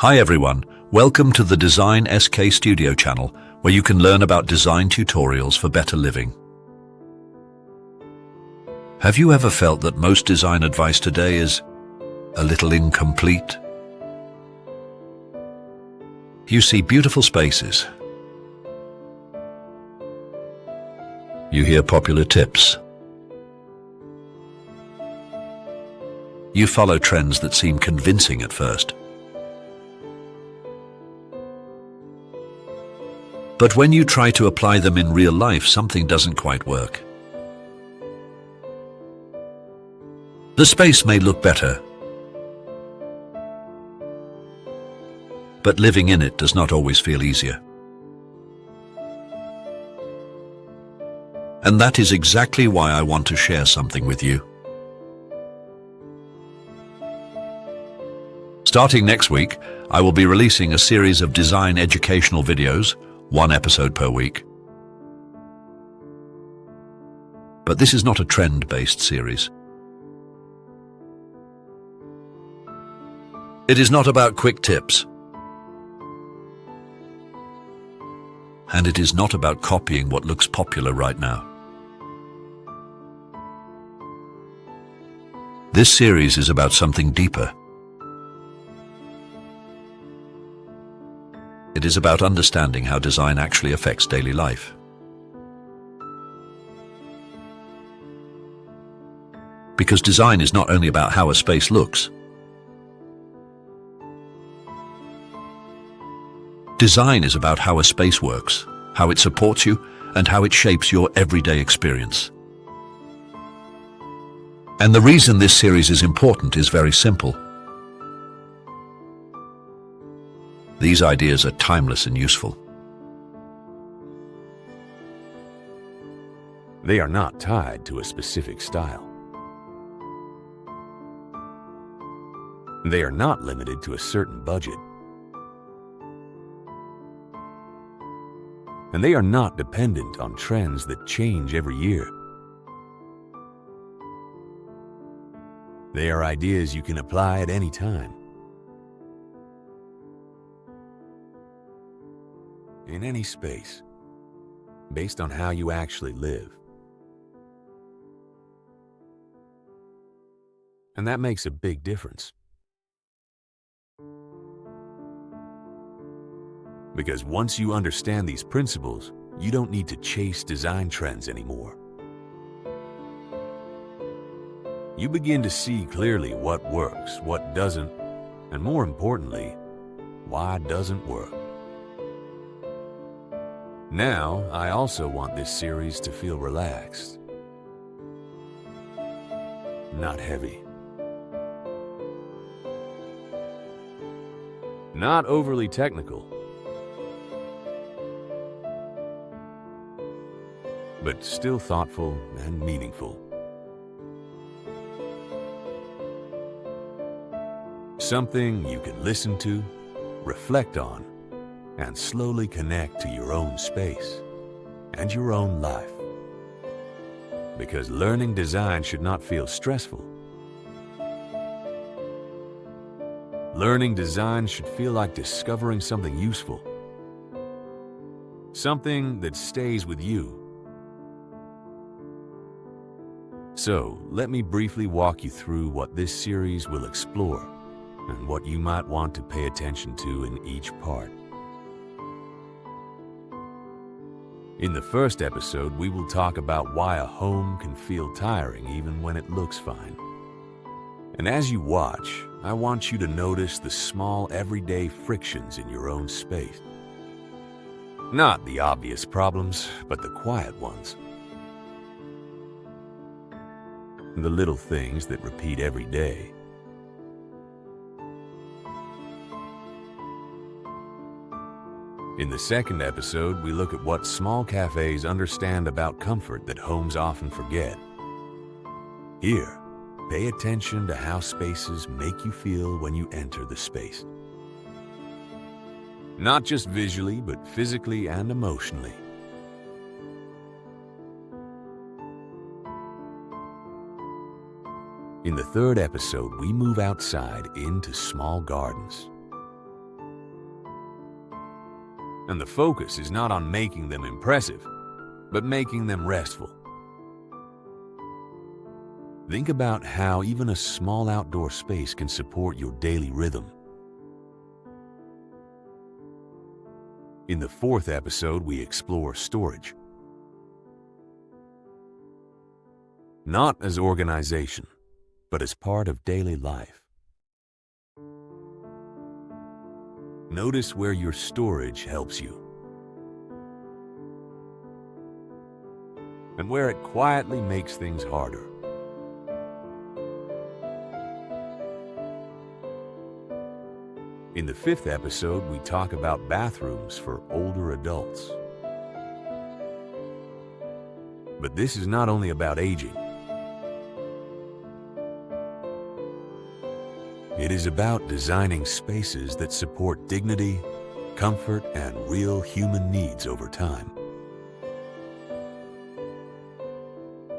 Hi everyone, welcome to the Design SK Studio channel, where you can learn about design tutorials for better living. Have you ever felt that most design advice today is a little incomplete? You see beautiful spaces. You hear popular tips. You follow trends that seem convincing at first. But when you try to apply them in real life, something doesn't quite work. The space may look better, but living in it does not always feel easier. And that is exactly why I want to share something with you. Starting next week, I will be releasing a series of design educational videos, 1 episode per week. But this is not a trend-based series. It is not about quick tips. And it is not about copying what looks popular right now. This series is about something deeper. It is about understanding how design actually affects daily life. Because design is not only about how a space looks. Design is about how a space works, how it supports you, and how it shapes your everyday experience. And the reason this series is important is very simple. These ideas are timeless and useful. They are not tied to a specific style. They are not limited to a certain budget. And they are not dependent on trends that change every year. They are ideas you can apply at any time, in any space, based on how you actually live. And that makes a big difference. Because once you understand these principles, you don't need to chase design trends anymore. You begin to see clearly what works, what doesn't, and more importantly, why it doesn't work. Now, I also want this series to feel relaxed, not heavy, not overly technical, but still thoughtful and meaningful. Something you can listen to, reflect on, and slowly connect to your own space and your own life. Because learning design should not feel stressful. Learning design should feel like discovering something useful, something that stays with you. So, let me briefly walk you through what this series will explore and what you might want to pay attention to in each part. In the first episode, we will talk about why a home can feel tiring even when it looks fine. And as you watch, I want you to notice the small everyday frictions in your own space. Not the obvious problems, but the quiet ones. The little things that repeat every day. In the second episode, we look at what small cafes understand about comfort that homes often forget. Here, pay attention to how spaces make you feel when you enter the space. Not just visually, but physically and emotionally. In the third episode, we move outside into small gardens. And the focus is not on making them impressive, but making them restful. Think about how even a small outdoor space can support your daily rhythm. In the 4th episode, we explore storage. Not as organization, but as part of daily life. Notice where your storage helps you, and where it quietly makes things harder. In the 5th episode, we talk about bathrooms for older adults. But this is not only about aging. It is about designing spaces that support dignity, comfort, and real human needs over time.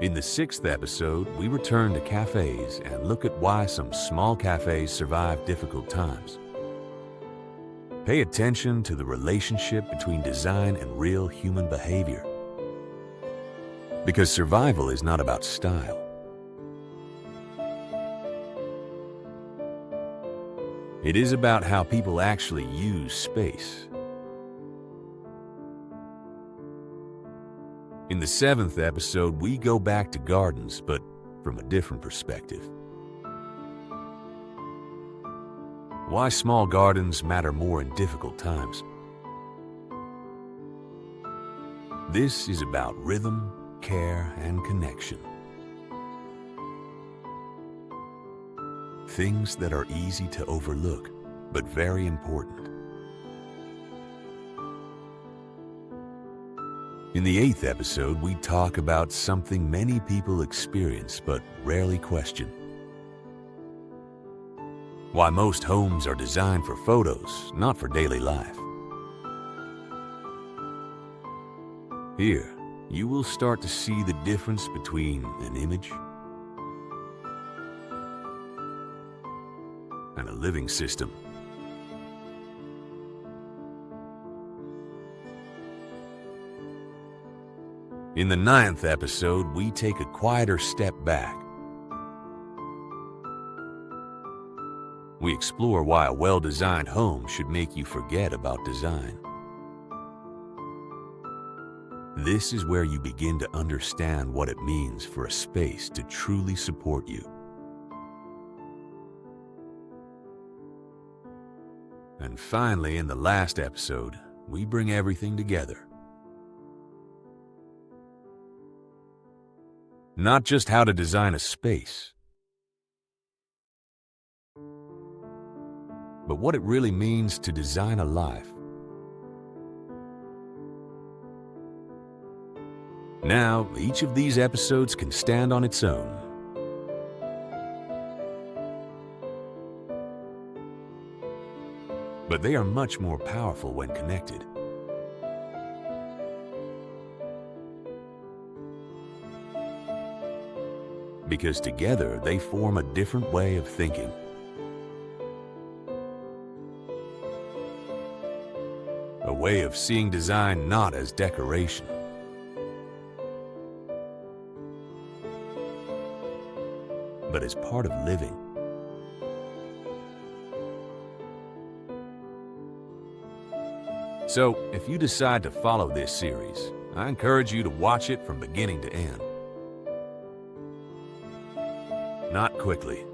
In the 6th episode, we return to cafes and look at why some small cafes survive difficult times. Pay attention to the relationship between design and real human behavior. Because survival is not about style. It is about how people actually use space. In the 7th episode, we go back to gardens, but from a different perspective. Why small gardens matter more in difficult times. This is about rhythm, care, and connection. Things that are easy to overlook, but very important. In the 8th episode, we talk about something many people experience but rarely question. Why most homes are designed for photos, not for daily life. Here, you will start to see the difference between an image and a living system. In the 9th episode, we take a quieter step back. We explore why a well-designed home should make you forget about design. This is where you begin to understand what it means for a space to truly support you. And finally, in the last episode, we bring everything together. Not just how to design a space, but what it really means to design a life. Now, each of these episodes can stand on its own. But they are much more powerful when connected. Because together they form a different way of thinking. A way of seeing design not as decoration, but as part of living. So, if you decide to follow this series, I encourage you to watch it from beginning to end. Not quickly,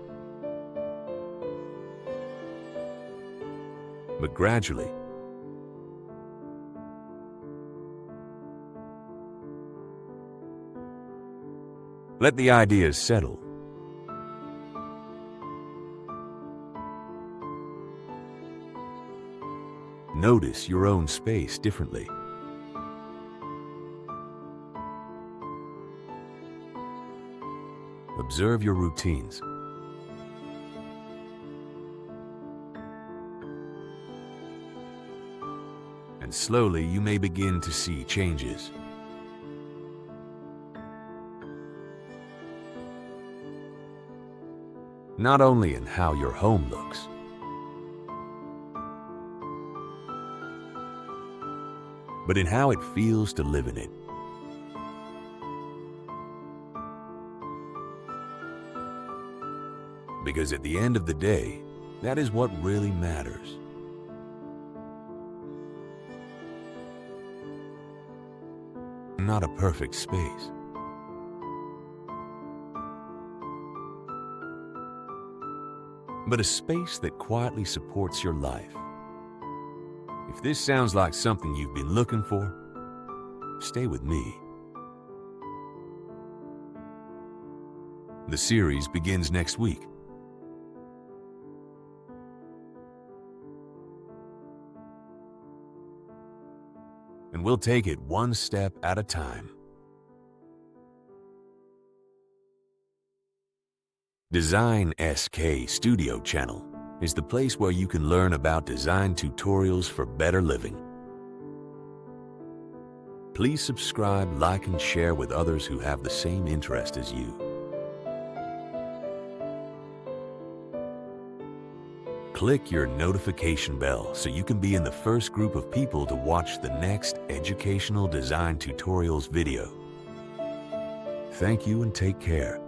but gradually. Let the ideas settle. Notice your own space differently. Observe your routines. And slowly you may begin to see changes. Not only in how your home looks, but in how it feels to live in it. Because at the end of the day, that is what really matters. Not a perfect space, but a space that quietly supports your life. If this sounds like something you've been looking for, stay with me. The series begins next week. And we'll take it one step at a time. Design SK Studio Channel is the place where you can learn about design tutorials for better living. Please subscribe, like, and share with others who have the same interest as you. Click your notification bell so you can be in the first group of people to watch the next educational design tutorials video. Thank you and take care.